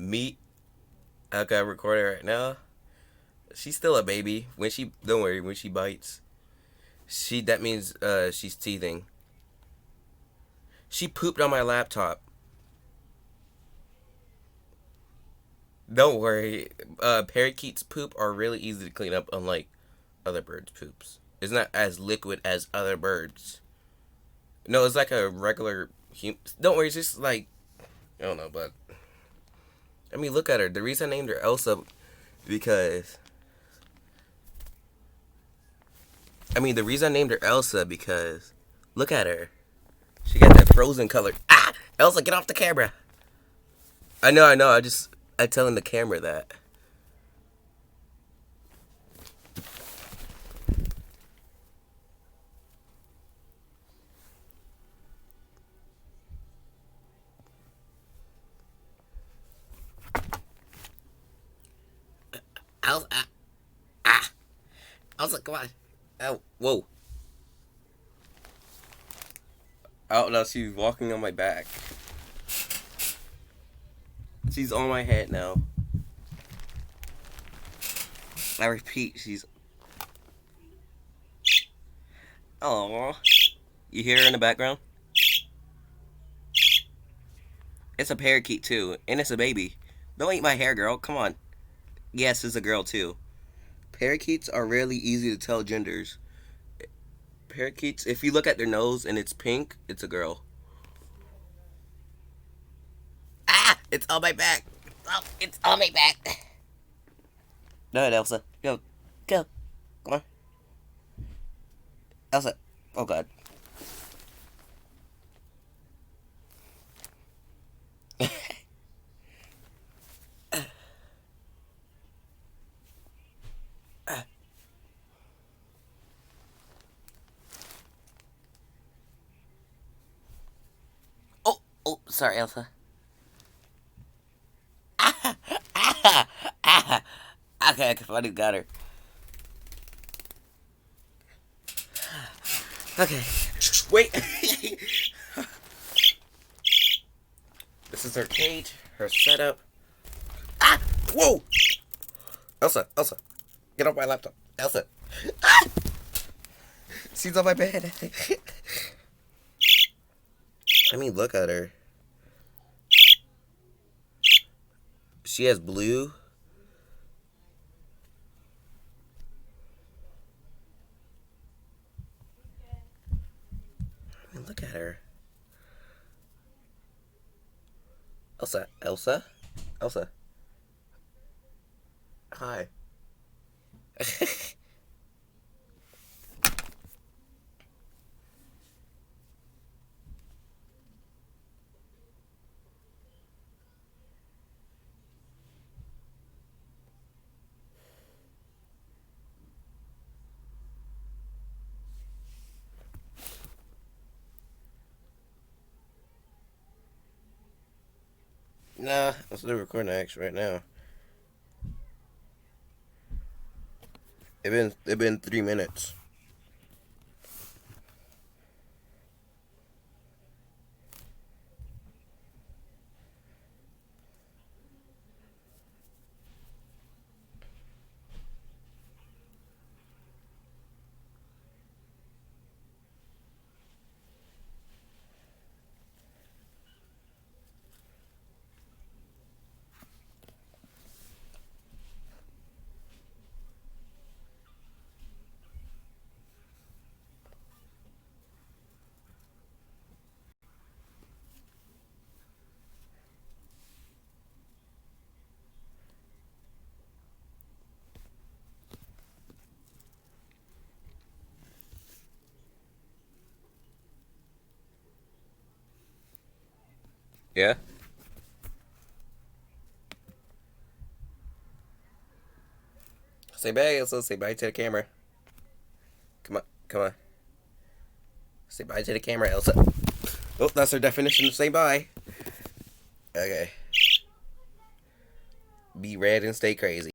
Me, I got recorded right now. She's still a baby. When she don't worry, when she bites, that means she's teething. She pooped on my laptop. Don't worry. Parakeets poop are really easy to clean up, unlike other birds' poops. It's not as liquid as other birds. No, it's like a regular. Don't worry, it's just like I don't know, but I mean, look at her. The reason I named her Elsa because the reason I named her Elsa because look at her. She got that frozen color. Ah, Elsa, get off the camera. I know. I telling the camera that. Elsa, Elsa, come on. Oh, whoa. Oh no, she's walking on my back. She's on my head now. I repeat, she's. Oh, you hear her in the background? It's a parakeet too, and it's a baby. Don't eat my hair, girl. Come on. Yes, it's a girl too. Parakeets are really easy to tell genders. Parakeets, if you look at their nose and it's pink, it's a girl. Ah! It's on my back. Oh, it's on my back. Go ahead, Elsa. Go. Go. Come on. Elsa. Oh, God. Oh, sorry, Elsa. Ah, ah, ah. Okay, I finally got her. Okay. Wait. This is her cage, her setup. Ah! Whoa! Elsa. Get off my laptop. Elsa. Ah! She's on my bed. Look at her. She has blue. Look at her. Elsa. Hi. Nah, I'm still recording actually right now. It been 3 minutes. Yeah. Say bye, Elsa. Say bye to the camera. Come on. Say bye to the camera, Elsa. Oh, that's her definition of say bye. Okay. Be red and stay crazy.